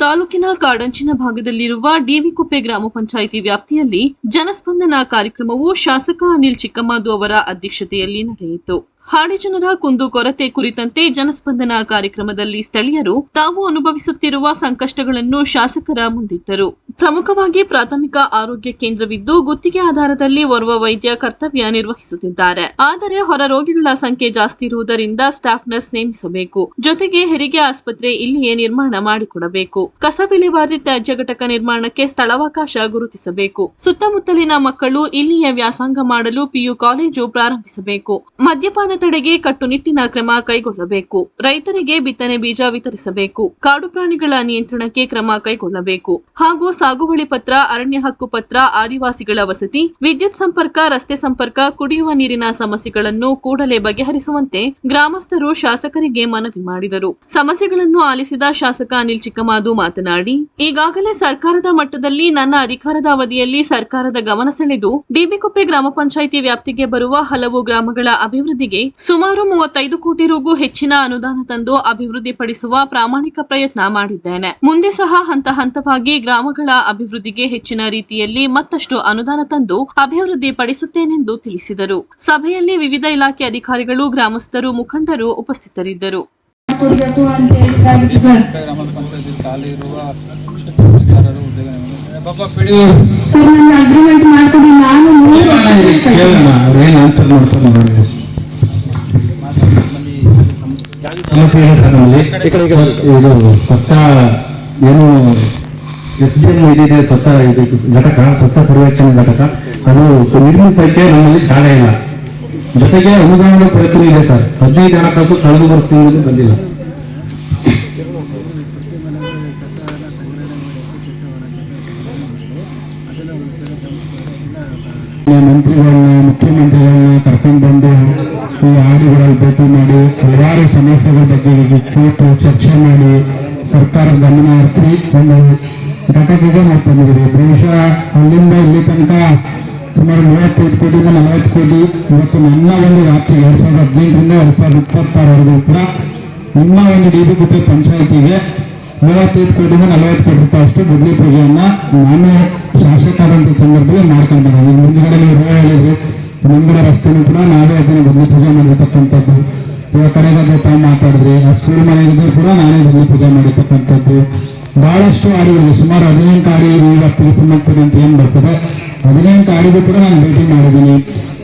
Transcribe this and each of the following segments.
ತಾಲೂಕಿನ ಕಾಡಂಚಿನ ಭಾಗದಲ್ಲಿರುವ ಡಿವಿಕುಪ್ಪೆ ಗ್ರಾಮ ಪಂಚಾಯಿತಿ ವ್ಯಾಪ್ತಿಯಲ್ಲಿ ಜನಸ್ಪಂದನ ಕಾರ್ಯಕ್ರಮವು ಶಾಸಕ ಅನಿಲ್ ಚಿಕ್ಕಮಾದು ಅವರ ಅಧ್ಯಕ್ಷತೆಯಲ್ಲಿ ನಡೆಯಿತು. ಹಾಡಿ ಜನರ ಕುಂದುಕೊರತೆ ಕುರಿತಂತೆ ಜನಸ್ಪಂದನ ಕಾರ್ಯಕ್ರಮದಲ್ಲಿ ಸ್ಥಳೀಯರು ತಾವು ಅನುಭವಿಸುತ್ತಿರುವ ಸಂಕಷ್ಟಗಳನ್ನು ಶಾಸಕರ ಮುಂದಿಟ್ಟರು. ಪ್ರಮುಖವಾಗಿ ಪ್ರಾಥಮಿಕ ಆರೋಗ್ಯ ಕೇಂದ್ರವಿದ್ದು ಗುತ್ತಿಗೆ ಆಧಾರದಲ್ಲಿ ಓರ್ವ ವೈದ್ಯ ಕರ್ತವ್ಯ ನಿರ್ವಹಿಸುತ್ತಿದ್ದಾರೆ. ಆದರೆ ಹೊರ ರೋಗಿಗಳ ಸಂಖ್ಯೆ ಜಾಸ್ತಿ ಇರುವುದರಿಂದ ಸ್ಟಾಫ್ ನರ್ಸ್ ನೇಮಿಸಬೇಕು. ಜೊತೆಗೆ ಹೆರಿಗೆ ಆಸ್ಪತ್ರೆ ಇಲ್ಲಿಯೇ ನಿರ್ಮಾಣ ಮಾಡಿಕೊಡಬೇಕು. ಕಸ ವಿಲೇವಾರಿ ತ್ಯಾಜ್ಯ ಘಟಕ ನಿರ್ಮಾಣಕ್ಕೆ ಸ್ಥಳಾವಕಾಶ ಗುರುತಿಸಬೇಕು. ಸುತ್ತಮುತ್ತಲಿನ ಮಕ್ಕಳು ಇಲ್ಲಿಯೇ ವ್ಯಾಸಂಗ ಮಾಡಲು ಪಿಯು ಕಾಲೇಜು ಪ್ರಾರಂಭಿಸಬೇಕು. ಮದ್ಯಪಾನ ತಡೆಗೆ ಕಟ್ಟುನಿಟ್ಟಿನ ಕ್ರಮ ಕೈಗೊಳ್ಳಬೇಕು. ರೈತರಿಗೆ ಬಿತ್ತನೆ ಬೀಜ ವಿತರಿಸಬೇಕು. ಕಾಡು ಪ್ರಾಣಿಗಳ ನಿಯಂತ್ರಣಕ್ಕೆ ಕ್ರಮ ಕೈಗೊಳ್ಳಬೇಕು. ಹಾಗೂ ಸಾಗುವಳಿ ಪತ್ರ, ಅರಣ್ಯ ಹಕ್ಕು ಪತ್ರ, ಆದಿವಾಸಿಗಳ ವಸತಿ, ವಿದ್ಯುತ್ ಸಂಪರ್ಕ, ರಸ್ತೆ ಸಂಪರ್ಕ, ಕುಡಿಯುವ ನೀರಿನ ಸಮಸ್ಯೆಗಳನ್ನು ಕೂಡಲೇ ಬಗೆಹರಿಸುವಂತೆ ಗ್ರಾಮಸ್ಥರು ಶಾಸಕರಿಗೆ ಮನವಿ ಮಾಡಿದರು. ಸಮಸ್ಯೆಗಳನ್ನು ಆಲಿಸಿದ ಶಾಸಕ ಅನಿಲ್ ಚಿಕ್ಕಮಾದು ಮಾತನಾಡಿ, ಈಗಾಗಲೇ ಸರ್ಕಾರದ ಮಟ್ಟದಲ್ಲಿ ನನ್ನ ಅಧಿಕಾರದ ಅವಧಿಯಲ್ಲಿ ಸರ್ಕಾರದ ಗಮನ ಸೆಳೆದು ಡಿಬಿಕುಪ್ಪೆ ಗ್ರಾಮ ಪಂಚಾಯಿತಿ ವ್ಯಾಪ್ತಿಗೆ ಬರುವ ಹಲವು ಗ್ರಾಮಗಳ ಅಭಿವೃದ್ಧಿಗೆ ಸುಮಾರು 35 ಕೋಟಿ ರೂ ಹೆಚ್ಚಿನ ಅನುದಾನ ತಂದು ಅಭಿವೃದ್ಧಿಪಡಿಸುವ ಪ್ರಾಮಾಣಿಕ ಪ್ರಯತ್ನ ಮಾಡಿದ್ದೇನೆ. ಮುಂದೆ ಸಹ ಹಂತ ಹಂತವಾಗಿ ಗ್ರಾಮಗಳ ಅಭಿವೃದ್ಧಿಗೆ ಹೆಚ್ಚಿನ ರೀತಿಯಲ್ಲಿ ಮತ್ತಷ್ಟು ಅನುದಾನ ತಂದು ಅಭಿವೃದ್ಧಿ ಪಡಿಸುತ್ತೇನೆಂದು ತಿಳಿಸಿದರು. ಸಭೆಯಲ್ಲಿ ವಿವಿಧ ಇಲಾಖೆ ಅಧಿಕಾರಿಗಳು, ಗ್ರಾಮಸ್ಥರು, ಮುಖಂಡರು ಉಪಸ್ಥಿತರಿದ್ದರು. ಸಮಸ್ಯೆ ಇದೆ ಸರ್. ನಮ್ಮಲ್ಲಿ ಇದು ಸ್ವಚ್ಛ ಏನು SDM ಇದಿದೆ, ಸ್ವಚ್ಛ ಘಟಕ, ಸ್ವಚ್ಛ ಸರ್ವೇಕ್ಷಣೆ ಘಟಕ, ಅದು ನಿರ್ಮಿಸಕ್ಕೆ ನಮ್ಮಲ್ಲಿ ಜಾಗ ಇಲ್ಲ. ಜೊತೆಗೆ ಅನುದಾನದ ಕೊರತೆ ಇದೆ ಸರ್. 15 ಹಣಕಾಸು ಕಳೆದ ವರ್ಷದಿಂದ ಬಂದಿಲ್ಲ. ಮಂತ್ರಿಗಳನ್ನ, ಮುಖ್ಯಮಂತ್ರಿಗಳನ್ನ ಕರ್ಕೊಂಡು ಬಂದು ಈ ಹಾಡಿಗಳಲ್ಲಿ ಭೇಟಿ ಮಾಡಿ ಹಲವಾರು ಸಮಸ್ಯೆಗಳ ಬಗ್ಗೆ ಕೂತು ಚರ್ಚೆ ಮಾಡಿ ಸರ್ಕಾರದ ಗಮನ ಹರಿಸಿ ಒಂದು ಘಟಕಕ್ಕೆ ನಾವು ತಂದಿದ್ದೀವಿ. ಬಹುಶಃ ಅಲ್ಲಿಂದ ಇಲ್ಲಿ ತನಕ ಸುಮಾರು 35 ಕೋಟಿಯಿಂದ 40 ಕೋಟಿ ಇವತ್ತು ನನ್ನ ಒಂದು ವ್ಯಾಪ್ತಿ 2015ರಿಂದ 2026ವರೆಗೂ ಕೂಡ ನಿಮ್ಮ ಒಂದು ಡಿಬಿಕುಪ್ಪೆ ಪಂಚಾಯಿತಿಗೆ 35 ಕೋಟಿಯಿಂದ 40 ಕೋಟಿ ರೂಪಾಯಿ ಅಷ್ಟು ಬದಲಿ ಪೂಜೆಯನ್ನ ನಾನು ಶಾಸಕರಾದಂಥ ಸಂದರ್ಭದಲ್ಲಿ ಮಾಡ್ಕೊಂಡು ಬಂದಿದ್ದೀನಿ. ಮುಂದುಗಡೆ ನೀವು ಹೇಳಿದ್ರಿ, ಮುಂದಿನ ರಸ್ತೆನೂ ಕೂಡ ನಾವೇ ಅದನ್ನು ಬದಲಿ ಪೂಜೆ ಮಾಡಿರ್ತಕ್ಕಂಥದ್ದು. ಇವಾಗ ಕಡೆಗೆ ತಾವು ಮಾತಾಡಿದ್ರಿ, ಆ ಸ್ಕೂಲ್ ಮನೆಗಿದ್ರು ಕೂಡ ನಾನೇ ಬದಲಿ ಪೂಜೆ ಮಾಡಿರ್ತಕ್ಕಂಥದ್ದು. ಬಹಳಷ್ಟು ಹಾಡಿಗಳಿಗೆ ಸುಮಾರು 18 ಹಾಡಿ ಈ ವ್ಯಾಪ್ತಿಗೆ ಸಂಬಂಧಪಟ್ಟಂತೆ ಏನ್ ಬರ್ತದೆ 18 ಹಾಡಿಗೂ ಕೂಡ ನಾನು ಭೇಟಿ ಮಾಡಿದ್ದೀನಿ.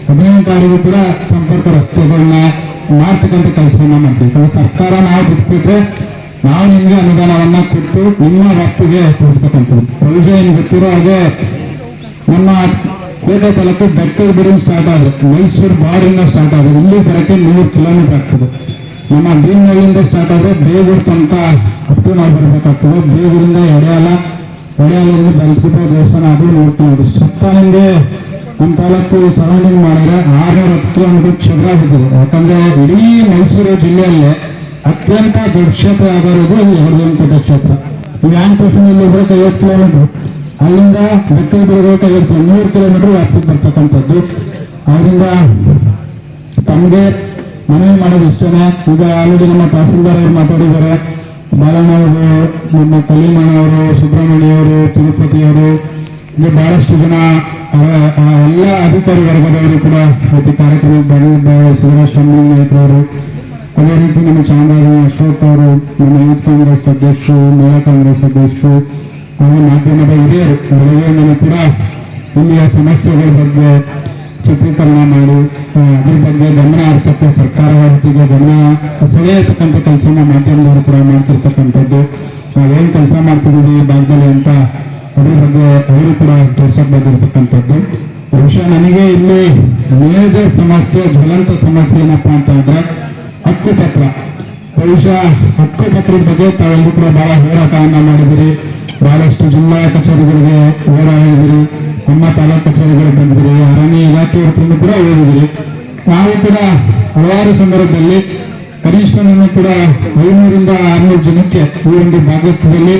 18 ಹಾಡಿಗೂ ಕೂಡ ಸಂಪರ್ಕ ರಸ್ತೆಗಳನ್ನ ಮಾಡ್ತಕ್ಕಂಥ ಕೆಲಸವನ್ನ ಮಾಡ್ತೀವಿ. ಸರ್ಕಾರ ನಾವು ಬಿಟ್ಬಿಟ್ರೆ ನಾವು ನಿಮ್ಗೆ ಅನುದಾನವನ್ನ ಕೊಟ್ಟು ನಿಮ್ಮ ವ್ಯಾಪ್ತಿಗೆ ಕೊಡ್ತಕ್ಕಂಥದ್ದು. ಬಹುಶಃ ಏನ್ ಗೊತ್ತಿರೋ ಹಾಗೆ ನಮ್ಮ ಕೋಟೆ ತಾಲೂಕು ಬೆಟ್ಟದ ಬಿಡಿಂಗ್ ಸ್ಟಾರ್ಟ್ ಆದ್ರೆ ಮೈಸೂರು ಬಾರ್ಡರಿಂದ ಸ್ಟಾರ್ಟ್ ಆದ್ರೆ ಇಲ್ಲಿ ಬರಕ್ಕೆ 100 ಕಿಲೋಮೀಟರ್ ಆಗ್ತದೆ. ನಮ್ಮ ಭೀಮನಹಳ್ಳಿಯಿಂದ ಸ್ಟಾರ್ಟ್ ಆದ್ರೆ ಬೇಗೂರು ತನಕ ಹತ್ತು ನಾವು ಬರ್ಬೇಕಾಗ್ತದೆ. ಬೇಗೂರಿಂದ ಎಡೆಯಾಲಲ್ಲಿ ಬಲ್ಸ್ಬಿಟ್ಟು ದೇವಸ್ಥಾನ ಅದು ನೋಡ್ಕೊಂಡು ಸುತ್ತ ನಿಮ್ಗೆ ನಮ್ಮ ತಾಲೂಕು ಸರೌಂಡಿಂಗ್ ಮಾಡಿದ್ರೆ 610 ಕಿಲೋಮೀಟರ್ ಕ್ಷೇತ್ರ ಆಗುತ್ತದೆ. ಯಾಕಂದ್ರೆ ಇಡೀ ಮೈಸೂರು ಜಿಲ್ಲೆಯಲ್ಲೇ ಅತ್ಯಂತ ದೊಡ್ಡ ಕ್ಷೇತ್ರ ಆಗಿರೋದು ಅದು ಯಗಡದೇವನಕೋಟೆ ಕ್ಷೇತ್ರ. ಈ ಆಂಟೋಷನಲ್ಲಿ ಬರೋಕೆ 50 ಕಿಲೋಮೀಟರ್, ಅಲ್ಲಿಂದ ಬೆಟ್ಟದ ಬಿಡೋಕೆ 100 ಕಿಲೋಮೀಟರ್ ವ್ಯಾಪ್ತಿಗೆ ಬರ್ತಕ್ಕಂಥದ್ದು. ಅದರಿಂದ ತಮಗೆ ಮನವಿ ಮಾಡೋದು ಇಷ್ಟನೇ. ಈಗ ಆಲ್ರೆಡಿ ನಮ್ಮ ತಹಸೀಲ್ದಾರ್ ಅವರು ಮಾತಾಡಿದ್ದಾರೆ, ಬಾಲಣ್ಣವರು, ನಮ್ಮ ಕಲಿಮಣ್ಣ ಅವರು, ಸುಬ್ರಹ್ಮಣ್ಯ ಅವರು, ತಿರುಪತಿಯವರು, ಇಲ್ಲಿ ಬಹಳಷ್ಟು ಜನ ಎಲ್ಲ ಅಧಿಕಾರಿ ವರ್ಗದವರು ಕೂಡ ಪ್ರತಿ ಕಾರ್ಯಕ್ರಮಕ್ಕೆ ಬಂದಿದ್ದಾರೆ. ಸುರೇಶ್ ನಾಯಕರವರು, ಅದೇ ರೀತಿ ನಮ್ಮ ಚಾಮರಾಜ ಅಶೋಕ್ ಅವರು, ನಮ್ಮ ಯೂತ್ ಕಾಂಗ್ರೆಸ್ ಅಧ್ಯಕ್ಷರು, ಮಹಿಳಾ ಕಾಂಗ್ರೆಸ್ ಅಧ್ಯಕ್ಷರು, ಹಾಗೂ ಮಾಧ್ಯಮದ ಹಿರಿಯರು ಬೆಳಗ್ಗೆ ಕೂಡ ಇಲ್ಲಿಯ ಸಮಸ್ಯೆಗಳ ಬಗ್ಗೆ ಚಿತ್ರೀಕರಣ ಮಾಡಿ ಅದ್ರ ಬಗ್ಗೆ ಗಮನ ಹರಿಸಕ್ಕೆ ಸರ್ಕಾರದ ರೀತಿಗೆ ಗಮನ ಸೆಳೆಯತಕ್ಕಂಥ ಕೆಲಸನ ಮಾಧ್ಯಮದವರು ಕೂಡ ಮಾಡ್ತಿರ್ತಕ್ಕಂಥದ್ದು. ನಾವೇನು ಕೆಲಸ ಮಾಡ್ತಿದ್ದೀವಿ ಈ ಭಾಗದಲ್ಲಿ ಅಂತ ಅದ್ರ ಬಗ್ಗೆ ಅವರು ಕೂಡ ತೋರ್ಸಕ್ ಬಂದಿರತಕ್ಕಂಥದ್ದು. ಬಹುಶಃ ನನಗೆ ಇಲ್ಲಿ ಮೇಜರ್ ಸಮಸ್ಯೆ, ಜ್ವಲಂತ ಸಮಸ್ಯೆ ಏನಪ್ಪಾ ಅಂತ ಅಂದ್ರೆ ಹಕ್ಕುಪತ್ರ. ಬಹುಶಃ ಹಕ್ಕುಪತ್ರದ ಬಗ್ಗೆ ತಾವೆಲ್ಲರೂ ಕೂಡ ಬಹಳ ಹೋರಾಟವನ್ನ ಮಾಡಿದಿರಿ. ಬಹಳಷ್ಟು ಜಿಲ್ಲಾ ಕಚೇರಿಗಳಿಗೆ ಹೋರಾಡಿದಿರಿ, ನಮ್ಮ ತಾಲೂಕು ಕಚೇರಿಗಳಿಗೆ ಬಂದಿದ್ರಿ, ಅರಣ್ಯ ಇಲಾಖೆ ಹೊರತನ್ನು ಕೂಡ ಹೋಗಿದಿರಿ. ನಾವು ಕೂಡ ಹಲವಾರು ಸಂದರ್ಭದಲ್ಲಿ ಕನಿಷ್ಠ ಕೂಡ 500ರಿಂದ 600 ಜನಕ್ಕೆ ಈ ಒಂದು ಭಾಗದಲ್ಲಿ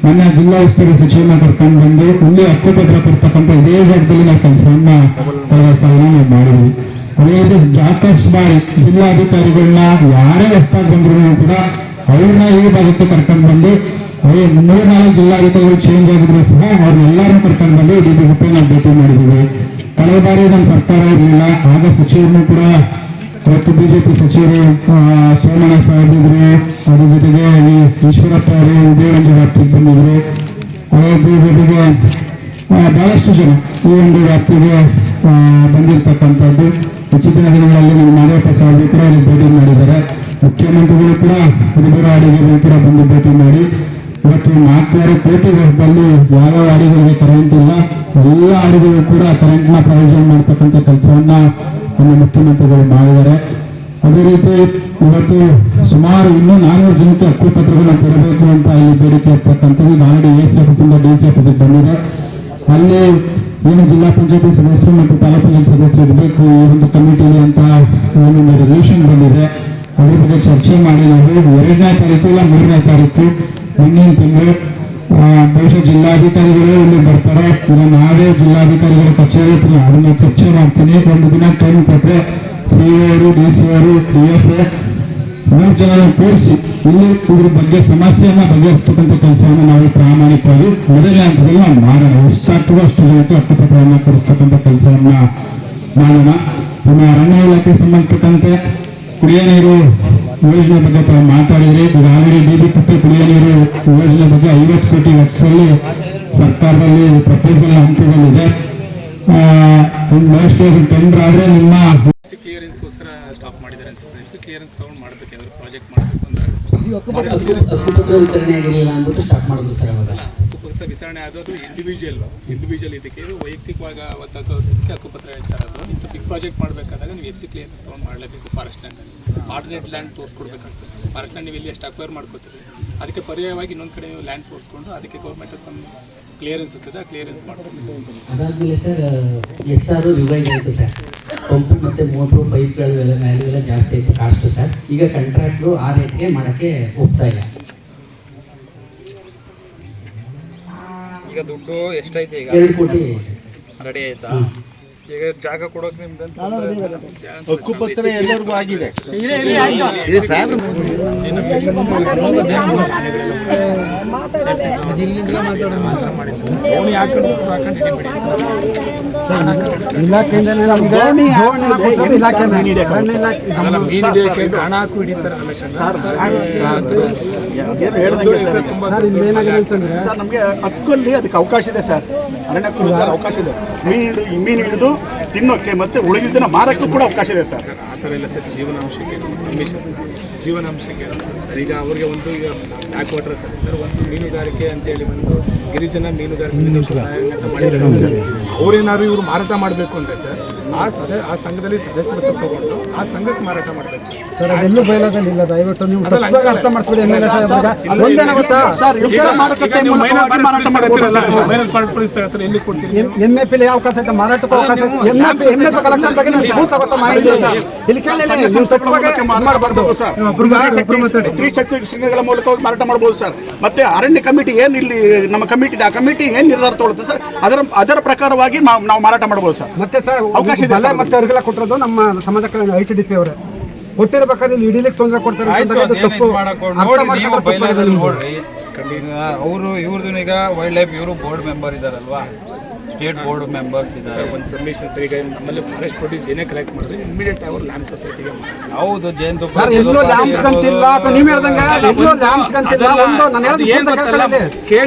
ನನ್ನ ಜಿಲ್ಲಾ ಉಸ್ತುವಾರಿ ಸಚಿವರನ್ನ ಕರ್ಕೊಂಡು ಬಂದು ಇಲ್ಲಿ ಹಕ್ಕುಪತ್ರ ಕೊಡ್ತಕ್ಕಂಥ ಇದೇ ಜಾಗದಲ್ಲಿ ನಾವು ಕೆಲಸವನ್ನ ನಾವು ಮಾಡಿದ್ವಿ. ಅದೇ ಸಾಕಷ್ಟು ಬಾರಿ ಜಿಲ್ಲಾಧಿಕಾರಿಗಳನ್ನ ಯಾರೇ ಹೊಸದಾಗಿ ಬಂದ್ರು ಕೂಡ ಅವ್ರನ್ನ ಈ ಭಾಗಕ್ಕೆ ಕರ್ಕೊಂಡು ಬಂದು ಮೂರ್ನಾಲ್ಕು ಜಿಲ್ಲಾಧಿಕಾರಿಗಳು ಚೇಂಜ್ ಆಗಿದ್ರು ಸಹ ಅವ್ರನ್ನೆಲ್ಲರೂ ಕರ್ಕೊಂಡು ಬಂದು ಡಿ ಬಿ ಗುಪ್ಪೆನ ಭೇಟಿ ಮಾಡಿದ್ದೀವಿ. ಕಳೆದ ಬಾರಿ ನಮ್ಮ ಸರ್ಕಾರ ಇರಲಿಲ್ಲ, ಆಗ ಸಚಿವರನ್ನು ಕೂಡ ಇವತ್ತು ಬಿಜೆಪಿ ಸಚಿವರು ಸೋಮಣ್ಣ ಸಾಹೇಬ್ ಇದ್ರು, ಅದ್ರ ಜೊತೆಗೆ ಈಶ್ವರಪ್ಪ ಅವರು ಇದೇ ಒಂದು ವ್ಯಾಪ್ತಿಗೆ ಬಂದಿದ್ರು. ಅದ್ರ ಜೊತೆಗೆ ಬಹಳಷ್ಟು ಜನ ಈ ಒಂದು ವ್ಯಾಪ್ತಿಗೆ ಬಂದಿರತಕ್ಕಂಥದ್ದು. ಇತ್ತೀಚಿನ ದಿನಗಳಲ್ಲಿ ನಮ್ಮ ಮಾದೇವಪ್ಪ ಸಾಹೇಬ್ ಕೂಡ ಇಲ್ಲಿ ಭೇಟಿ ಮಾಡಿದ್ದಾರೆ. ಮುಖ್ಯಮಂತ್ರಿಗಳು ಕೂಡ ಹುಡುಗರ ಅಡಿಗೆಗಳು ಕೂಡ ಬಂದು ಭೇಟಿ ಮಾಡಿ ಇವತ್ತು 4,5 ಕೋಟಿ ವರ್ಷದಲ್ಲಿ ಯಾವ ಅಡಿಗಳಿಗೆ ಕರೆಂಟ್ ಇಲ್ಲ, ಎಲ್ಲ ಅಡಿಗಳು ಕೂಡ ಕರೆಂಟ್ನ ಪ್ರಯೋಜನ ಮಾಡ್ತಕ್ಕಂಥ ಕೆಲಸವನ್ನ ನಮ್ಮ ಮುಖ್ಯಮಂತ್ರಿಗಳು ಮಾಡಿದ್ದಾರೆ. ಅದೇ ರೀತಿ ಇವತ್ತು ಸುಮಾರು ಇನ್ನೂ 400 ಜನಕ್ಕೆ ಹಕ್ಕುಪತ್ರಗಳನ್ನ ಕೊಡಬೇಕು ಅಂತ ಇಲ್ಲಿ ಬೇಡಿಕೆ ಇರ್ತಕ್ಕಂಥದ್ದು. ಆಲ್ರೆಡಿ ಎಸಿ ಆಫೀಸಿಂದ ಡಿಸಿ ಆಫೀಸಿಗೆ ಬಂದಿದೆ. ಅಲ್ಲಿ ಏನು ಜಿಲ್ಲಾ ಪಂಚಾಯತಿ ಸದಸ್ಯರು ಮತ್ತು ತಾಲೂಕು ಪಂಚಾಯತ್ ಸದಸ್ಯರು ಇರಬೇಕು ಈ ಒಂದು ಕಮಿಟಿಲಿ ಅಂತ ಒಂದು ರೆಸಲ್ಯೂಷನ್ ಬಂದಿದೆ. ಅದ್ರ ಬಗ್ಗೆ ಚರ್ಚೆ ಮಾಡಿ ನಾವು 2ನೇ ತಾರೀಕು ಇಲ್ಲ 3ನೇ ತಾರೀಕು ಮುಂದಿನ ತಿಂಗಳು ಬಹುಶಃ ಜಿಲ್ಲಾಧಿಕಾರಿಗಳು ಇಲ್ಲಿ ಬರ್ತಾರೆ. ಇಲ್ಲ ನಾವೇ ಜಿಲ್ಲಾಧಿಕಾರಿಗಳ ಕಚೇರಿ ಹತ್ರ ಅದನ್ನ ಚರ್ಚೆ ಮಾಡ್ತೀನಿ. ಒಂದು ದಿನ ಟೈಮ್ ಕೊಟ್ಟರೆ ಸಿ ಅವರು, ಡಿ ಸಿ ಅವರು, PFA 3 ಜನ ಕೂರಿಸಿ ಇಲ್ಲಿ ಇದ್ರ ಬಗ್ಗೆ ಸಮಸ್ಯೆಯನ್ನ ಬಗೆಹರಿಸ್ತಕ್ಕಂಥ ಕೆಲಸವನ್ನು ನಾವು ಪ್ರಾಮಾಣಿಕವಾಗಿ ಮೊದಲನೇ ಹಂತದಲ್ಲಿ ನಾವು ಮಾಡೋಣ. ಎಷ್ಟಾಗ್ತದೋ ಅಷ್ಟು ಜನಕ್ಕೆ ಹಕ್ಕುಪತ್ರವನ್ನು ಕೊಡಿಸ್ತಕ್ಕಂಥ ಕೆಲಸವನ್ನ ಮಾಡೋಣ. ನಮ್ಮ ಅರಣ್ಯ ಇಲಾಖೆ ಸಂಬಂಧಪಟ್ಟಂತೆ ಕುಡಿಯ ನೀರು ಯೋಜನೆ ಬಗ್ಗೆ ತಾವು ಮಾತಾಡಿದ್ರಿ. ಈಗಾಗಲೇ ಡಿ.ಬಿ. ಕುಪ್ಪೆ ಕುಡಿಯ ನೀರು ಯೋಜನೆ ಬಗ್ಗೆ 50 ಕೋಟಿ ವೆಚ್ಚದಲ್ಲಿ ಸರ್ಕಾರದಲ್ಲಿ ಪ್ರಪೋಸಲ್ ಹಂತದಲ್ಲಿದೆ. ಮೋಸ್ಟ್ಲಿ ಅದು ಟೆಂಡರ್ ಆದ್ರೆ ನಿಮ್ಮ ಕ್ಲಿಯರೆನ್ಸ್ಗೋಸ್ಕರ ಸ್ಟಾಪ್ ಮಾಡಿದ್ದಾರೆ ಅನ್ಸುತ್ತೆ. ಕ್ಲಿಯರೆನ್ಸ್ ತಗೊಂಡು ಮಾಡಬೇಕಂದ್ರೆ ಪ್ರಾಜೆಕ್ಟ್ ಮಾಡಬೇಕು ಅಂದ್ರೆ ಹಕ್ಕುಪತ್ರ ವಿತರಣೆ ಆಗೋದು ಇಂಡಿವಿಜುವಲ್ ಇದಕ್ಕೆ ಇದು ವೈಯಕ್ತಿಕವಾಗಿ ಅವತ್ತಕ್ಕೆ ಹಕ್ಕುಪತ್ರ ಹೇಳ್ತಾರೆ. ಅದು ಇಂಥ ಬಿಗ್ ಪ್ರಾಜೆಕ್ಟ್ ಮಾಡಬೇಕಾದಾಗ ನೀವು FC ಕ್ಲಿಯರೆನ್ಸ್ ತೊಗೊಂಡು ಮಾಡಲೇಬೇಕು. ಫಾರೆಸ್ಟ್ ಲ್ಯಾಂಡಲ್ಲಿ ಆಲ್ಟರ್ನೇಟ್ ಲ್ಯಾಂಡ್ ತೋರಿಸ್ಕೊಡ್ಬೇಕಾಗ್ತದೆ. ಫಾರೆಸ್ಟ್ ಲ್ಯಾಂಡ್ ನೀವು ಇಲ್ಲಿ ಎಷ್ಟು ಅಕ್ವೈರ್ ಮಾಡ್ಕೋತೀರಿ, ಅದಕ್ಕೆ ಪರ್ಯಾಯವಾಗಿ ಇನ್ನೊಂದು ಕಡೆ ನೀವು ಲ್ಯಾಂಡ್ ತೋರಿಸ್ಕೊಂಡು ಅದಕ್ಕೆ ಗೌರ್ಮೆಂಟ್ ಕ್ಲಿಯರೆನ್ಸಸ್ ಇದೆ, ಆ ಕ್ಲಿಯರೆನ್ಸ್ ಮಾಡ್ಬೇಕು. ಅದಾದ್ಮೇಲೆ ಸರ್ SR ರಿವೈಸ್ ಆಯಿತು ಸರ್. ಪಂಪು ಮತ್ತು ಮೋಟ್ರು ಪೈಪ್ಗಳ ವ್ಯಾಲ್ಯೂ ಎಲ್ಲ ಜಾಸ್ತಿ ಆಯಿತು ಕಾಸ್ಟು ಸರ್. ಈಗ ಕಾಂಟ್ರಾಕ್ಟ್ರು ಆ ರೇಟ್ಗೆ ಮಾಡೋಕ್ಕೆ ಹೋಗ್ತಾ ಇಲ್ಲ. ಈಗ ದುಡ್ಡು ಎಷ್ಟೈತೆ? ಈಗ 2 ಕೋಟಿ ರೆಡಿ ಆಯ್ತಾ? ಈಗ ಜಾಗ ಕೊಡೋಕೆ ನಿಮ್ದು ಹಕ್ಕುಪತ್ರ ಎಲ್ಲರಿಗೂ ಆಗಿದೆ. ಹಣ ಹಾಕು ಹಿಡಿತಾರಲ್ಲ ಸರ್, ನಮಗೆ ಹಕ್ಕಲ್ಲಿ ಅದಕ್ಕೆ ಅವಕಾಶ ಇದೆ ಸರ್. ಅರಣ್ಯಕ್ಕೂ ಅವಕಾಶ ಇದೆ. ಮೀನು ಹಿಡಿದು ತಿನ್ನೋಕ್ಕೆ ಮತ್ತೆ ಉಳಿದಿದ್ದನ್ನ ಮಾರಕ್ಕೂ ಕೂಡ ಅವಕಾಶ ಇದೆ ಸರ್. ಆ ಥರ ಇಲ್ಲ ಸರ್. ಜೀವನಾಂಶಕ್ಕೆ ಸಬ್ಮಿಷನ್ ಸರ್, ಜೀವನಾಂಶಕ್ಕೆ ಸರ್. ಈಗ ಅವ್ರಿಗೆ ಒಂದು ಈಗ ಬ್ಯಾಕ್ ವಾಟರ್ ಸರ್ ಒಂದು ಮೀನುಗಾರಿಕೆ ಅಂತೇಳಿ ಒಂದು ಗಿರಿಜನ ಮೀನುಗಾರಿಕೆ ಸಹಾಯ ಅಂತ ಮಾಡಿದ್ದಾರೆ. ಅವ್ರೇನಾದ್ರು ಇವರು ಮಾರಾಟ ಮಾಡಬೇಕು ಅಂದರೆ ಸರ್ ಆ ಸಂಘದಲ್ಲಿ ಸದಸ್ಯತ್ವ ತಗೊಂಡು ಆ ಸಂಘಕ್ಕೆ ಮಾರಾಟ ಮಾಡಬೇಕು ಸರ್. ಅದೆಲ್ಲೂ ಬಯಲಾದಲ್ಲಿ ದಯವಿಟ್ಟು ನೀವು ಅರ್ಥ ಮಾಡಿಸ್ಬಿಡಿ. ಎಲ್ಲಿ ಕೊಡ್ತೀರಿ? MFP ಅವಕಾಶ ಐತೆ, ಮಾರಾಟಕ್ಕೆ ಅವಕಾಶ ಐತೆ. MFP ಕಲೆಕ್ಷನ್ ಬಗ್ಗೆ ನೀವು ಸ್ಕೂಲ್ ತಗೋತಾ ಮಾಹಿತಿ ಇದೆ ಸರ್. ಇಲ್ಲಿ ಕೇಳಿ ನೀವು ತಪ್ಪುವಾಗಿ ಮಾಡಬಾರ್ದು ಸರ್. ಸ್ತ್ರೀ ಶಕ್ತಿ ಸಂಘಗಳ ಮೂಲಕ ಮಾರಾಟ ಮಾಡಬಹುದು ಸರ್. ಮತ್ತೆ ಅರಣ್ಯ ಕಮಿಟಿ ಏನು ಇಲ್ಲಿ ನಮ್ಮ ಕಮಿಟಿ ಇದೆ, ಆ ಕಮಿಟಿ ಏನು ನಿರ್ಧಾರ ತಗೊಳುತ್ತೆ ಸರ್, ಅದರ ಪ್ರಕಾರವಾಗಿ ನಾವು ಮಾರಾಟ ಮಾಡಬಹುದು ಸರ್. ಮತ್ತೆ ಸರ್ ಅವಕಾಶ ಇದೆ ಮತ್ತೆ ಅವ್ರಿಗೆಲ್ಲ ಕೊಟ್ಟಿರೋದು ನಮ್ಮ ಸಮಾಜ ಕಲ್ಯಾಣ ITDP ಅವರೇ ಕೊಟ್ಟಿರ್ಬೇಕಾದ್ರೆ ಇಲ್ಲಿ ಇಡೀಲಿಕ್ಕೆ ತೊಂದರೆ ಕೊಡ್ತಾರೆ. ಅವರು ಇವ್ರದ್ದು ಈಗ ವೈಲ್ಡ್ ಲೈಫ್ ಇವರು ಬೋರ್ಡ್ ಮೆಂಬರ್ ಇದಾರಲ್ವಾ, ಸ್ಟೇಟ್ ಬೋರ್ಡ್ ಮೆಂಬರ್ಸ್ ಇದ್ದಾರೆ. ಒಂದು ಸಬ್ಮಿಷನ್ ಸರ್. ಈಗ ನಮ್ಮಲ್ಲಿ ಫಾರೆಸ್ಟ್ ಪ್ರೊಡ್ಯೂಸ್ ಏನೇ ಕಲೆಕ್ಟ್ ಮಾಡಿದ್ರೆ ಇಮಿಡಿಯೇಟ್ ಅವರು ಲ್ಯಾಂಡ್ ಸೊಸೈಟಿಗೆ ಹೌದು. ಜಯಂತ ಎಲ್ಲೋ ಲ್ಯಾಂಪ್ಸ್ ಕಂತಿಲ್ಲ ಅಥವಾ ನೀವು ಹೇಳ್ದಂಗೆ ಎಲ್ಲೋ ಲ್ಯಾಂಪ್ಸ್ ಕಂತಿಲ್ಲ.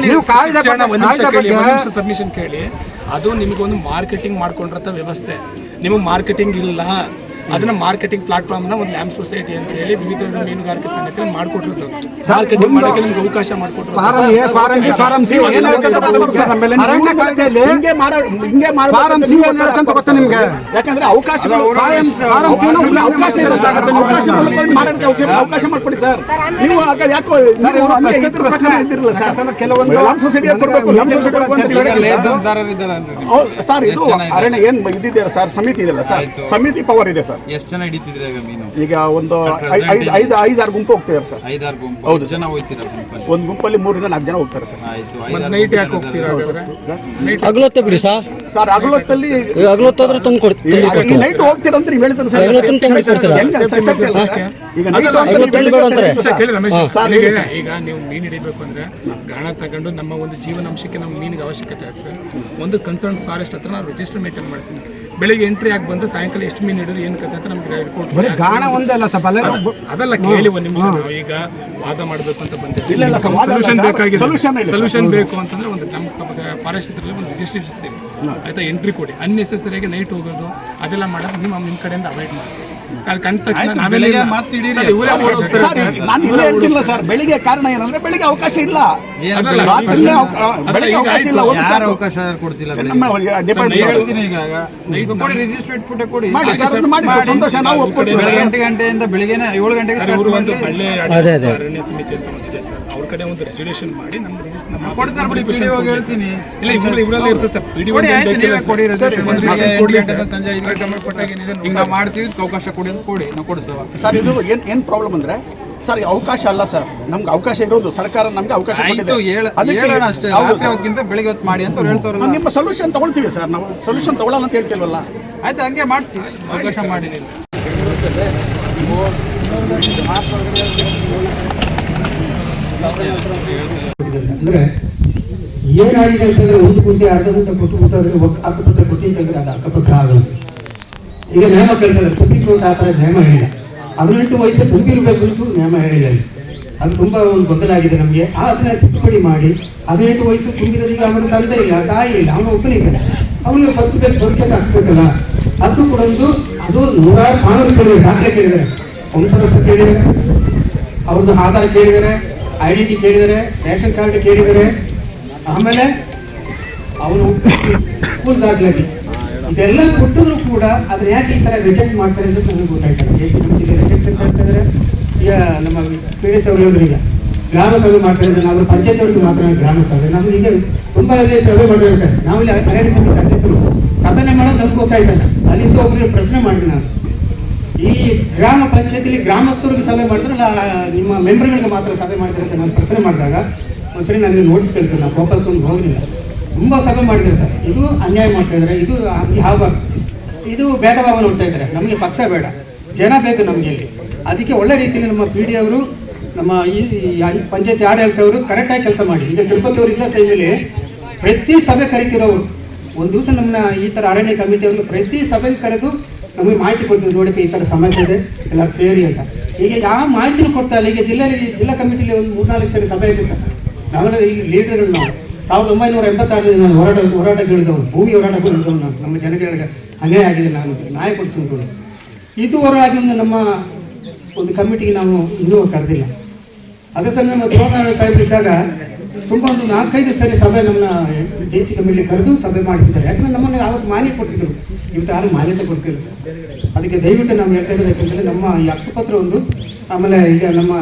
ಸಬ್ಮಿಷನ್ ಕೇಳಿ. ಅದು ನಿಮಗೊಂದು ಮಾರ್ಕೆಟಿಂಗ್ ಮಾಡ್ಕೊಂಡಿರತ್ತ ವ್ಯವಸ್ಥೆ. ನಿಮಗೆ ಮಾರ್ಕೆಟಿಂಗ್ ಇಲ್ಲ, ಅದನ್ನ ಮಾರ್ಕೆಟಿಂಗ್ ಪ್ಲಾಟ್ಫಾರ್ಮ್ ನ ಒಂದು ಲ್ಯಾಂಪ್ ಸೊಸೈಟಿ ಅಂತ ಹೇಳಿ ವಿವಿಧ ಮೀನುಗಾರಿಕೆ ಸಂಘಟನೆ ಮಾಡ್ಕೊಟ್ಟಿರೋದು. ಮಾರ್ಕೆಟಿಂಗ್ ಮಾಡಕ್ಕೆ ನಿಮ್ಗೆ ಅವಕಾಶ ಮಾಡ್ಕೊಟ್ರು. ಯಾಕಂದ್ರೆ ಅವಕಾಶ ಮಾಡ್ಕೊಡಿ ಸರ್. ನೀವು ಯಾಕೋ ಕೆಲವೊಂದು ಲ್ಯಾಂಪ್ ಸೊಸೈಟಿ ಕೊಡಬೇಕು. ಸರ್ ಇದು ಅರಣ್ಯ ಏನ್ ಇದ್ದಿದೆ ಸರ್, ಸಮಿತಿ ಇದೆಯಲ್ಲ ಸರ್, ಸಮಿತಿ ಪವರ್ ಇದೆ ಸರ್. ಎಷ್ಟು ಜನ ಹಿಡಿತಿದ್ರೆ ಈಗ ಮೀನು? ಈಗ ಒಂದು 5-6 ಗುಂಪು ಹೋಗ್ತಿದ್ದಾರೆ ಸರ್. 5-6 ಗುಂಪು. ಹೌದು ಜನ ಹೋಗ್ತೀರಾ ಗುಂಪಲ್ಲಿ? ಒಂದು ಗುಂಪಲ್ಲಿ 3-4 ಜನ ಹೋಗ್ತಾರೆ ಸರ್. ಆಯ್ತು. ನೈಟ್ ಯಾಕೆ ಹೋಗ್ತೀರಾ ಹಾಗಾದ್ರೆ? ಹಗಲೊತ್ತೆ ಬಿಡಿ ಸರ್, ಸರ್ ಹಗಲೊತ್ತಲ್ಲಿ ಹಗಲೊತ್ತಾದ್ರೆ ತಂದು ಕೊಡ್ತೀವಿ. ನೈಟ್ ಹೋಗ್ತೀರಾ ಅಂತ ನೀವು ಹೇಳಿದ್ರೆ ಸರ್. ಈಗ ಕೇಳಿ ರಮೇಶ್, ಈಗ ನೀವು ಮೀನು ಹಿಡಿಬೇಕು ಅಂದ್ರೆ ಗಾಣ ತಗೊಂಡು ನಮ್ಮ ಒಂದು ಜೀವನಾಂಶಕ್ಕೆ ನಮ್ಮ ಮೀನಿಗೆ ಅವಶ್ಯಕತೆ ಆಗ್ತದೆ. ಒಂದು ಕನ್ಸರ್ನ್ ಫಾರೆಸ್ಟ್ ಹತ್ರ ನಾವು ರಿಜಿಸ್ಟರ್ ಮೇಂಟೈನ್ ಮಾಡಿಸ್ತೀನಿ. ಬೆಳಿಗ್ಗೆ ಎಂಟ್ರಿ ಆಗಿ ಬಂದು ಸಾಯಂಕಾಲ ಎಷ್ಟು ಮೀನು ಹಿಡಿದ್ರೆ ಏನು ಕತೆ ಅಂತ ನಮ್ಗೆ ರಿಪೋರ್ಟ್. ಗಾಣ ಒಂದೇ ಅಲ್ಲ ಸರ್, ಅದೆಲ್ಲ ಕೇಳಿ ಒಂದು ನಿಮಿಷ. ನಾವು ಈಗ ವಾದ ಮಾಡಬೇಕು ಅಂತ ಬಂದಿದ್ದೀವಿ. ಸೊಲ್ಯೂಷನ್ ಬೇಕಾಗಿದೆ. ಸೊಲ್ಯೂಷನ್ ಬೇಕು ಅಂತಂದ್ರೆ ಒಂದು ನಮ್ಮ ಫಾರೆಸ್ಟ್ ಹತ್ರ ಒಂದು ರಿಜಿಸ್ಟರ್ ಇರಿಸ್ತೀವಿ ಆಯ್ತಾ. ಎಂಟ್ರಿ ಕೊಡಿ. ಅನ್ನೆಸೆಸರಿಯಾಗಿ ನೈಟ್ ಹೋಗೋದು ಅದೆಲ್ಲ ಮಾಡೋದು ನಿಮ್ಮ ಕಡೆಯಿಂದ ಅವಾಯ್ಡ್ ಮಾಡ್ತೀವಿ. ನಾನು ಇಲ್ಲೇ ಹೇಳ್ತಿಲ್ಲ ಸರ್. ಬೆಳಿಗ್ಗೆ ಕಾರಣ ಏನಂದ್ರೆ ಬೆಳಿಗ್ಗೆ ಅವಕಾಶ ಇಲ್ಲ. ಬೆಳಿಗ್ಗೆ ಅವಕಾಶ ಇಲ್ಲ. ಅವಕಾಶ ಕೊಡ್ತಿಲ್ಲ. ಸಂತೋಷ. ನಾವು ಒಪ್ಕೊಡ್ತೀವಿ. 8 ಗಂಟೆಯಿಂದ ಬೆಳಿಗ್ಗೆ 7 ಗಂಟೆಗೆ ಅರಣ್ಯ ಸಮಿತಿ ಅಂತ ಒಂದಿದೆ ಸರ್. ಅವ್ರ ಕಡೆ ಒಂದು ರೆಗ್ಯುಲೇಷನ್ ಮಾಡಿ ಹೇಳ್ತೀನಿ. ಇಲ್ಲ ಇವರಲ್ಲೇ ಇರ್ತದೆ. ಮಾಡ್ತೀವಿ, ಅವಕಾಶ ಕೊಡಿ ಅಂತ ಕೊಡಿ, ನಾವು ಕೊಡಿಸುವ. ಸರ್ ಇದು ಏನು ಪ್ರಾಬ್ಲಮ್ ಅಂದ್ರೆ ಸರ್ ಅವಕಾಶ ಅಲ್ಲ ಸರ್, ನಮ್ಗೆ ಅವಕಾಶ ಇರೋದು ಸರ್ಕಾರ ನಮ್ಗೆ ಅವಕಾಶ ಕೊಟ್ಟಿದೆ. ಅದಕ್ಕಿಂತ ಬೆಳಿಗ್ಗೆ ಹೊತ್ತು ಮಾಡಿ ಅಂತ ಅವ್ರು ಹೇಳ್ತಾರಲ್ಲ. ನಿಮ್ಮ ಸೊಲ್ಯೂಷನ್ ತಗೊಳ್ತೀವಿ ಸರ್. ನಾವು ಸೊಲ್ಯೂಷನ್ ತಗೊಳ್ಳಲ್ಲ ಅಂತ ಹೇಳ್ತಿಲ್ವಲ್ಲ. ಆಯ್ತು, ಹಂಗೆ ಮಾಡಿಸಿ, ಅವಕಾಶ ಮಾಡಿ. ಅಂದ್ರೆ ಏನಾಗಿದೆ ಅಂತಂದ್ರೆ ಒಂದು ಗುಂಟೆ ಅರ್ಧ ಗುಂಟೆ ಕೊಟ್ಟು ಹಕ್ಕುಪತ್ರ ಕೊಟ್ಟಿರ್ತಂದ್ರೆ ಅದು ಹಕ್ಕುಪತ್ರ ಆಗಲ್ಲ. ಈಗ ನೇಮ ಕೇಳ್ತಾರೆ, ಸುಪ್ರೀಂ ಕೋರ್ಟ್ ಆ ಥರ ನೇಮ ಹೇಳಿಲ್ಲ. 18 ವಯಸ್ಸು ತುಂಬಿರಬೇಕು ಅಂತ ನೇಮ ಹೇಳಿಲ್ಲ. ಅದು ತುಂಬ ಒಂದು ಗೊಂದಲ ಆಗಿದೆ ನಮಗೆ. ಅದನ್ನ ತಿದ್ದುಪಡಿ ಮಾಡಿ 18 ವಯಸ್ಸು ತುಂಬಿರೋದಿಗೆ ಅವನ ತಂದೆ ಇಲ್ಲ, ತಾಯಿ ಇಲ್ಲ, ಅವನ ಒಬ್ಬನಿದ್ದಾನೆ, ಅವನಿಗೆ ಬದುಕಬೇಕು ಹಾಕ್ಬೇಕಲ್ಲ. ಅದು ಕೂಡ ಅದು 100 ಕಾನೂನು ಕೇಳಿದ್ದಾರೆ, ದಾಖಲೆ ಕೇಳಿದ್ದಾರೆ, ವಂಶವರ್ಷ ಕೇಳಿದ್ದಾರೆ, ಅವ್ರದ್ದು ಆಧಾರ ಕೇಳಿದ್ದಾರೆ, ಐಡೆಂಟಿ ಕೇಳಿದ್ದಾರೆ, ರೇಷನ್ ಕಾರ್ಡ್ ಕೇಳಿದ್ದಾರೆ, ಆಮೇಲೆ ಅವನು ಸ್ಕೂಲ್ ದಾಖಲಾತಿ ಇದೆಲ್ಲ ಕೊಟ್ಟಿದ್ರು ಕೂಡ ಅದನ್ನ ಯಾಕೆ ಈ ಥರ ರಿಜೆಕ್ಟ್ ಮಾಡ್ತಾರೆ ಅಂತ ನನಗೆ ಗೊತ್ತಾಯ್ತಾರೆ. ರಿಜೆಕ್ಟ್ ಅಂತ ಹೇಳ್ತಿದ್ದಾರೆ. ಈಗ ನಮ್ಮ PDS ಅವರು ಹೇಳಿದ್ರೀಗ ಗ್ರಾಮ ಸಭೆ ಮಾಡ್ತಾ ಇದ್ದಾರೆ. ನಾವು ಪಂಚಾಯತ್ ಅವ್ರಿಗೆ ಮಾತ್ರ ಗ್ರಾಮ ಸಭೆ, ನಮ್ಗೆ ಈಗ ತುಂಬ ಸಭೆ ಮಾಡಿರ್ತಾರೆ. ನಾವಿಲ್ಲಿ ಅರಣ್ಯ ಸಮಿತಿ ಅಧ್ಯಕ್ಷರು ಸಭೆನೇ ಮಾಡೋದು ನಮ್ಗೆ ಗೊತ್ತಾಯ್ತಲ್ಲ. ಅಲ್ಲಿಂದ ಒಬ್ಬರಿಗೆ ಪ್ರಶ್ನೆ ಮಾಡಿದೆ ನಾನು, ಈ ಗ್ರಾಮ ಪಂಚಾಯತಿಲಿ ಗ್ರಾಮಸ್ಥರಿಗೆ ಸಭೆ ಮಾಡಿದ್ರೆ ನಿಮ್ಮ ಮೆಂಬರ್ಗಳಿಗೆ ಮಾತ್ರ ಸಭೆ ಮಾಡ್ತಾರೆ ಅಂತ ನಾನು ಪ್ರಶ್ನೆ ಮಾಡಿದಾಗ ಒಂದ್ಸರಿ ನನಗೆ ನೋಟಿಸ್ ಕೇಳ್ತಾರೆ. ನಾವು ಕೋಪಲ್ಕೊಂಡು ಹೋಗಲಿಲ್ಲ. ತುಂಬ ಸಭೆ ಮಾಡಿದ್ದಾರೆ ಸರ್. ಇದು ಅನ್ಯಾಯ ಮಾಡ್ತಾ ಇದ್ದಾರೆ, ಇದು ಆಗಬಾರ್ದು, ಇದು ಭೇದ ಭಾವ ನೋಡ್ತಾ ಇದ್ದಾರೆ. ನಮಗೆ ಪಕ್ಷ ಬೇಡ, ಜನ ಬೇಕು ನಮಗೆ ಇಲ್ಲಿ. ಅದಕ್ಕೆ ಒಳ್ಳೆ ರೀತಿಯಲ್ಲಿ ನಮ್ಮ PD ಅವರು, ನಮ್ಮ ಈ ಪಂಚಾಯತಿ ಆಡಳಿತವರು ಕರೆಕ್ಟಾಗಿ ಕೆಲಸ ಮಾಡಿ. ಈಗ ತಿರುಪತಿ ಅವರು ಇದ್ದ ಟೈಮಲ್ಲಿ ಪ್ರತಿ ಸಭೆ ಕರಿತಿರೋರು. ಒಂದು ದಿವಸ ನಮ್ಮ ಈ ಥರ ಅರಣ್ಯ ಕಮಿಟಿಯವರು ಪ್ರತಿ ಸಭೆಗೆ ಕರೆದು ನಮಗೆ ಮಾಹಿತಿ ಕೊಡ್ತೀವಿ, ನೋಡಿ ಈ ಥರ ಸಮಸ್ಯೆ ಇದೆ, ಎಲ್ಲ ಸೇರಿ ಅಂತ. ಈಗ ಯಾವ ಮಾಹಿತಿನೂ ಕೊಡ್ತಾ ಇಲ್ಲ. ಈಗ ಜಿಲ್ಲಾ ಕಮಿಟಿಲಿ ಒಂದು 3-4 ಸರಿ ಸಭೆ ಇದೆ ಸರ್. ನಾವೆಲ್ಲ ಈಗ ಲೀಡರ್ಗಳು ನಾವು 1986 ನಾನು ಹೋರಾಟ ಕೇಳಿದವನು, ಭೂಮಿ ಹೋರಾಟ ಕೇಳಿದವನು ನಾನು. ನಮ್ಮ ಜನಗಳಿಗೆ ಅನ್ಯಾಯ ಆಗಿದೆ, ನಾನು ನ್ಯಾಯ ಕೊಡಿಸ್ಕೊಂಡು ಇದುವರೆಗಾಗಿ ನಮ್ಮ ಒಂದು ಕಮಿಟಿಗೆ ನಾವು ಇನ್ನೂ ಕರೆದಿಲ್ಲ. ಅದೇ ಸರ್ ನಮ್ಮ ದ್ರೋಣಾರಾಯಣ ಸಾಹೇಬ್ರು ಇದ್ದಾಗ ತುಂಬ ಒಂದು 4-5 ಸರಿ ಸಭೆ ನಮ್ಮ DC ಕಮಿಟಿ ಕರೆದು ಸಭೆ ಮಾಡಿಸಿದ್ದಾರೆ. ಯಾಕಂದರೆ ನಮ್ಮನ್ನು ಯಾವತ್ತು ಮಾನ್ಯ ಕೊಡ್ತಿದ್ರು, ಇವತ್ತು ಯಾರು ಮಾನ್ಯತೆ ಕೊಡ್ತಿಲ್ಲ ಸರ್. ಅದಕ್ಕೆ ದಯವಿಟ್ಟು ನಾವು ಹೇಳ್ತಾ ಇರೋದು ಯಾಕಂದರೆ ನಮ್ಮ ಈ ಹಕ್ಕುಪತ್ರ ಒಂದು, ಆಮೇಲೆ ಈಗ ನಮ್ಮ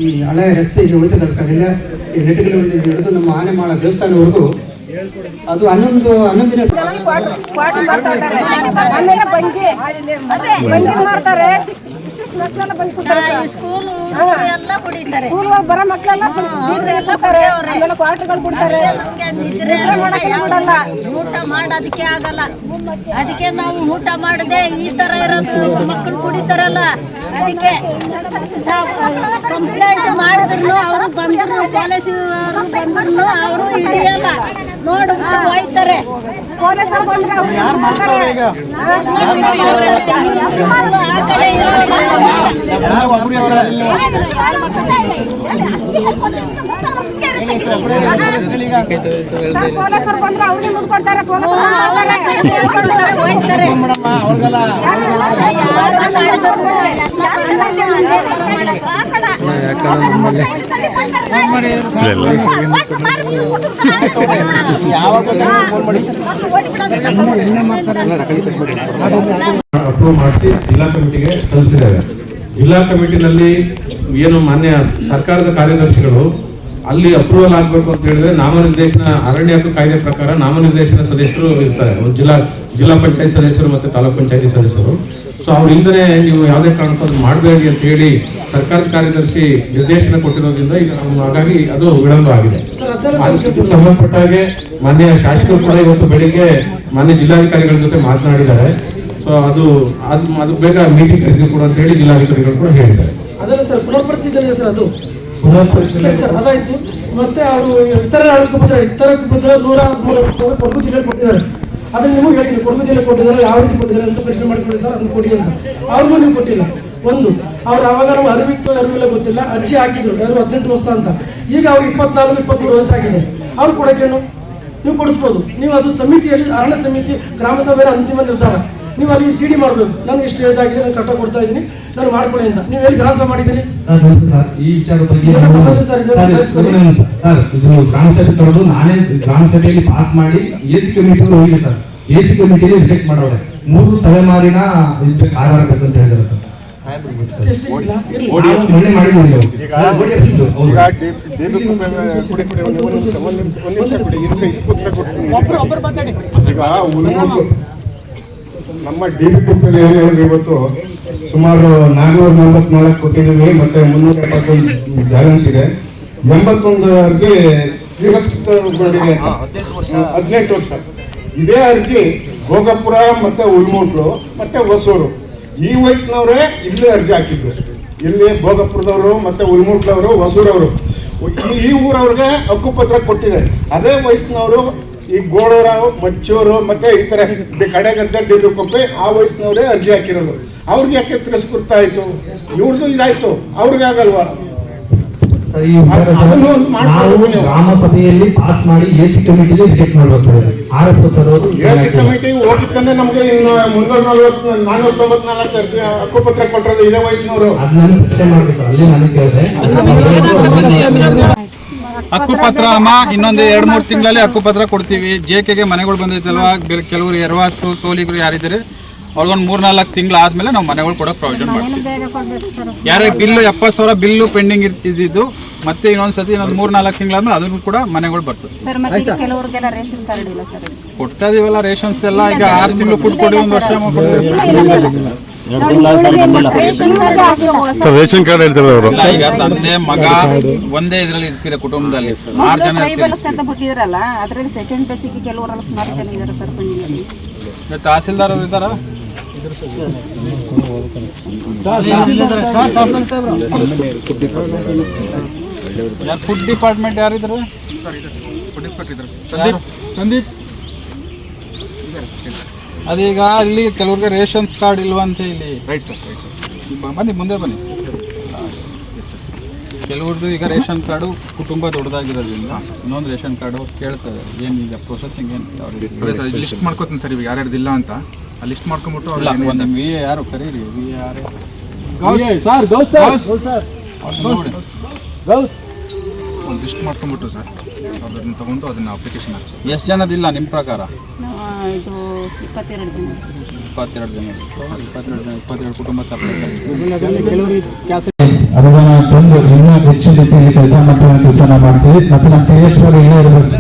ಈ ಹಳೆ ರಸ್ತೆ ಈಗ ಹೋಗ್ತಿದ್ದಾರೆ ಸರ್, ಇಲ್ಲ ಈ ನೆಟ್ಟುಗಳಲ್ಲಿ ಹಿಡಿದು ನಮ್ಮ ಆನೆಮಾಳ ದೇವಸ್ಥಾನವರೆಗೂ ಅದು 11 ದಿನ ಬರೋ ಮಕ್ಕಳೆಲ್ಲ ಕ್ವಾರ್ಟರ್ಗಳು ಕೊಡ್ತಾರೆ. ಊಟ ಮಾಡೋದಕ್ಕೆ ಆಗಲ್ಲ. ಅದಕ್ಕೆ ನಾವು ಊಟ ಮಾಡದೆ ಈ ತರ ಇರೋದು. ಮಕ್ಕಳು ಕುಡಿತಾರಲ್ಲ, ಅದಕ್ಕೆ ಕಂಪ್ಲೇಂಟ್ ಮಾಡಿದ್ರು ಅವರು ಬಂದ್ರು, ಪೊಲೀಸ್ ಬಂದ್ರು ಅವರು ಹಿಡಿಯಲ್ಲ, ನೋಡ್ಬಿಟ್ಟು ಹೋಯ್ತಾರೆ. ಪೊಲೀಸರು ಬಂದ್ರೆ ಅವ್ರಿಗೆ ಮುಂದ್ಕೊಡ್ತಾರೆ. ಅಪ್ರೂವ್ ಮಾಡಿಸಿ ಜಿಲ್ಲಾ ಕಮಿಟಿಗೆ ಸಲ್ಲಿಸಿದ್ದಾರೆ. ಜಿಲ್ಲಾ ಕಮಿಟಿನಲ್ಲಿ ಏನು ಮಾನ್ಯ ಸರ್ಕಾರದ ಕಾರ್ಯದರ್ಶಿಗಳು ಅಲ್ಲಿ ಅಪ್ರೂವಲ್ ಆಗಬೇಕು ಅಂತ ಹೇಳಿದ್ರೆ ನಾಮನಿರ್ದೇಶನ, ಅರಣ್ಯ ಹಕ್ಕು ಕಾಯ್ದೆ ಪ್ರಕಾರ ನಾಮನಿರ್ದೇಶನ ಸದಸ್ಯರು ಇರ್ತಾರೆ. ಜಿಲ್ಲಾ ಪಂಚಾಯತ್ ಸದಸ್ಯರು ಮತ್ತೆ ತಾಲೂಕ್ ಪಂಚಾಯತಿ ಸದಸ್ಯರು. ಸೊ ಅವ್ರಿಂದನೇ ನೀವು ಯಾವುದೇ ಕಾರಣಕ್ಕೂ ಅದು ಮಾಡಬೇಡಿ ಅಂತ ಹೇಳಿ ಸರ್ಕಾರದ ಕಾರ್ಯದರ್ಶಿ ನಿರ್ದೇಶನ ಕೊಟ್ಟಿರೋದ್ರಿಂದ ಈಗ ನಮ್ಮ ಹಾಗಾಗಿ ಅದು ವಿಳಂಬ ಆಗಿದೆ. ಅದಕ್ಕೆ ಸಂಬಂಧಪಟ್ಟ ಹಾಗೆ ಮಾನ್ಯ ಶಾಸಕರು ಕೂಡ ಇವತ್ತು ಬೆಳಿಗ್ಗೆ ಮಾನ್ಯ ಜಿಲ್ಲಾಧಿಕಾರಿಗಳ ಜೊತೆ ಮಾತನಾಡಿದ್ದಾರೆ. ಸೊ ಅದು ಬೇಗ ಮೀಟಿಂಗ್ ಕರೆದು ಕೂಡ ಅಂತ ಹೇಳಿ ಜಿಲ್ಲಾಧಿಕಾರಿಗಳು ಕೂಡ ಹೇಳಿದ್ದಾರೆ. ಅದಲ್ಲ ಸರ್, ಪುನರ್ ಪರಿಶೀಲನೆ ಸರ್, ಅದು ಸರ್ ಅದಾಯ್ತು. ಮತ್ತೆ ಅವರು ಇತರ ಹಕ್ಕುಪತ್ರ 103 ಕೊಡಗು ಜಿಲ್ಲೆ ಕೊಟ್ಟಿದ್ದಾರೆ. ಅದನ್ನು ನಿಮಗೆ ಹೇಳಿದ್ರು, ಕೊಡಗು ಜಿಲ್ಲೆ ಕೊಟ್ಟಿದ್ದಾರೆ, ಯಾವ ರೀತಿ ಕೊಟ್ಟಿದ್ದಾರೆ ಅಂತ ಪ್ರಶ್ನೆ ಮಾಡಿಕೊಳ್ಳಿ ಸರ್, ಅದನ್ನು ಕೊಡಿ ಅಂತ. ಅವ್ರಿಗೂ ನೀವು ಕೊಟ್ಟಿಲ್ಲ. ಒಂದು ಅವ್ರು ಅವಾಗ ನಾವು ಅರಿವಿಲ್ಲ ಗೊತ್ತಿಲ್ಲ, ಅರ್ಜಿ ಹಾಕಿದ್ರು, ಯಾರು 18 ವರ್ಷ ಅಂತ. ಈಗ ಅವ್ರು 24-23 ವಯಸ್ಸಾಗಿದೆ. ಅವ್ರು ಕೊಡೋಕ್ಕೇನು, ನೀವು ಕೊಡಿಸ್ಬೋದು. ನೀವು ಅದು ಸಮಿತಿಯಲ್ಲಿ, ಅರಣ್ಯ ಸಮಿತಿ ಗ್ರಾಮ ಸಭೆಯ ಅಂತಿಮ ನಿರ್ಧಾರ. ನೀವು ಅಲ್ಲಿ CD ಮಾಡಬೇಕು, ನನಗೆ ಇಷ್ಟು ಏಜ್ ಆಗಿದೆ, ನಾನು ಕಟ್ಟ ಕೊಡ್ತಾ ಇದ್ದೀನಿ, ನಾನು ಮಾಡ್ಕೊಳ್ಳಿ ಅಂತ. ನೀವು ಎಲ್ಲಿ ಗ್ರಾಮ ಸಭೆ ಮಾಡಿದ್ದೀರಿ? ಈ ವಿಚಾರ ಬಗ್ಗೆ ಸರ್, ಇದು ಗ್ರಾಮ ಸಭೆ ತೊಳೆದು ನಾನೇ ಗ್ರಾಮ ಸಭೆಯಲ್ಲಿ ಪಾಸ್ ಮಾಡಿ AC ಕಮಿಟಿ ಹೋಗಿದೆ ಸರ್. AC ಕಮಿಟಿಗೆ ರಿಜೆಕ್ಟ್ ಮಾಡೋರೆ 3 ತಲೆಮಾರಿನ ಆಧಾರ ಬೇಕಂತ ಹೇಳಿದ್ರು ಸರ್. ಮೊನ್ನೆ ಮಾಡಿದ್ದೀವಿ. ನಮ್ಮ DB ಇವತ್ತು ಸುಮಾರು 444 ಕೊಟ್ಟಿದ್ದೀವಿ, ಮತ್ತೆ 375 ಬ್ಯಾಲೆನ್ಸ್ ಇದೆ. 81 ಕ್ರೀಡಾಗೊಂಡಿದೆ 18 ವರ್ಷ. ಇದೇ ಅರ್ಜಿ ಭೋಗಪುರ ಮತ್ತೆ ಉಳ್ಮೂಟ್ಲು ಮತ್ತೆ ಹೊಸೂರು ಈ ವಯಸ್ಸಿನವರೇ ಇಲ್ಲೇ ಅರ್ಜಿ ಹಾಕಿದ್ರು. ಇಲ್ಲಿ ಭೋಗಪುರದವರು ಮತ್ತೆ ಉಳ್ಮೂಟ್ಲವರು ಹೊಸೂರವರು ಈ ಊರವ್ರಿಗೆ ಹಕ್ಕುಪತ್ರ ಕೊಟ್ಟಿದೆ. ಅದೇ ವಯಸ್ಸಿನವರು ಈ ಗೋಳೂರು, ಮಚ್ಚೂರು ಮತ್ತೆ ಈ ತರ ಕಡೆಗದ್ದೆ ಡಿಡುಕೊಪ್ಪೆ ಆ ವಯಸ್ಸಿನವರೇ ಅರ್ಜಿ ಹಾಕಿರೋದು. ಅವ್ರಿಗೆ ಯಾಕೆ ತಿರಸ್ಕೃತ ಆಯ್ತು? ಇವ್ರದ್ದು ಇದಾಯ್ತು, ಅವ್ರಿಗೆ ಆಗಲ್ವಾ? ಗ್ರಾಮ ಸಭೆಯಲ್ಲಿ ಪಾಸ್ ಮಾಡಿ AC ಕಮಿಟಿಗೆ ರಿಜೆಕ್ಟ್ ಮಾಡಬೇಕು. AC ಕಮಿಟಿ ಹೋಗಿತ್ತಂದ್ರೆ ನಮ್ಗೆ ಇನ್ನು 494 ಹಕ್ಕುಪತ್ರ ಕೊಟ್ಟಿರೋದು ಇದೇ ವಯಸ್ಸಿನವರು. ಅದನ್ನ ಪ್ರಶ್ನೆ ಮಾಡಬೇಕು, ಅಲ್ಲಿ ನನಗೆ ಕೇಳಿದೆ. ಹಕ್ಕುಪತ್ರ ಅಮ್ಮ ಇನ್ನೊಂದು 2-3 ತಿಂಗಳಲ್ಲಿ ಹಕ್ಕುಪತ್ರ ಕೊಡ್ತೀವಿ. JKಗೆ ಮನೆಗಳು ಬಂದೈತಲ್ವಾ, ಕೆಲವರು ಎರವಾಸು ಸೋಲಿಗರು ಯಾರಿದ್ದಾರೆ ಅವ್ರಿಗೊಂದು 3-4 ತಿಂಗಳು ಆದ್ಮೇಲೆ ನಾವು ಮನೆಗಳು ಕೊಡೋಕೆ ಪ್ರಾವಿಷನ್ ಮಾಡ್ತೀವಿ. ಯಾರೇ ಬಿಲ್ಲು 70,000 ಬಿಲ್ಲು ಪೆಂಡಿಂಗ್ ಇರ್ತಿದ್ದು ಮತ್ತೆ ಇನ್ನೊಂದ್ಸತಿ ಇನ್ನೊಂದು 3-4 ತಿಂಗಳಾದ್ಮೇಲೆ ಅದನ್ನು ಕೂಡ ಮನೆಗಳು ಬರ್ತದೆ. ಕೊಡ್ತಾ ಇದೀವಲ್ಲ ರೇಷನ್ಸ್ ಎಲ್ಲ. ಈಗ 6 ತಿಂಗಳು ಫುಡ್ ಕೊಡಿ, 1 ವರ್ಷ ರೇಷನ್ ಕಾರ್ಡ್ ಹೇಳ್ತಾರೆ ಅವರು. ಈಗ ತಂದೆ ಮಗ ಒಂದೇ ಇದ್ರಲ್ಲಿ ಇರ್ತೀರ ಕುಟುಂಬದಲ್ಲಿ 6 ಜನ ತಹಸೀಲ್ದಾರ್ ಅವರು ಇದ್ದಾರ. ಫುಡ್ ಡಿಪಾರ್ಟ್ಮೆಂಟ್ ಯಾರಿದ್ರು? ಸಂದೀಪ್. ಅದೀಗ ಅಲ್ಲಿ ಕೆಲವ್ರಿಗೆ ರೇಷನ್ಸ್ ಕಾರ್ಡ್ ಇಲ್ವಂತ ಇಲ್ಲಿ. ರೈಟ್ ಸರ್, ಬನ್ನಿ ಮುಂದೆ ಬನ್ನಿ. ಕೆಲವ್ರದ್ದು ಈಗ ರೇಷನ್ ಕಾರ್ಡು ಕುಟುಂಬ ದೊಡ್ಡದಾಗಿರೋದ್ರಿಂದ ಇನ್ನೊಂದು ರೇಷನ್ ಕಾರ್ಡು ಕೇಳ್ತಾರೆ. ಏನು ಈಗ ಪ್ರೊಸೆಸಿಂಗ್ ಏನು ಲಿಸ್ಟ್ ಮಾಡ್ಕೋತೀನಿ ಸರ್, ಇವಾಗ ಯಾರ್ಯಾರ್ದಿಲ್ಲ ಅಂತ ಆ ಲಿಸ್ಟ್ ಮಾಡ್ಕೊಂಬಿಟ್ಟು ಒಂದು VA ಯಾರು ಕರೀರಿ. ಒಂದು ಲಿಸ್ಟ್ ಮಾಡ್ಕೊಂಬಿಟ್ಟು ಸರ್ ಅದನ್ನ ತಗೊಂಡು ಅದನ್ನ ಅಪ್ಲಿಕೇಶನ್ ಹಾಕ್ಸಿ. ಎಷ್ಟು ಜನದಿಲ್ಲ ನಿಮ್ಮ ಪ್ರಕಾರ? 22 ಜನ. 22 ಕುಟುಂಬ ಅನುದಾನ ತಂದು ಇನ್ನೂ ಹೆಚ್ಚಿನ ರೀತಿಯಲ್ಲಿ ಕೆಲಸ ಮಾಡ್ತೀವಿ, ಮತ್ತೆ ನಮ್ಮ PH ಇಲ್ಲೇ ಇರಬೇಕು.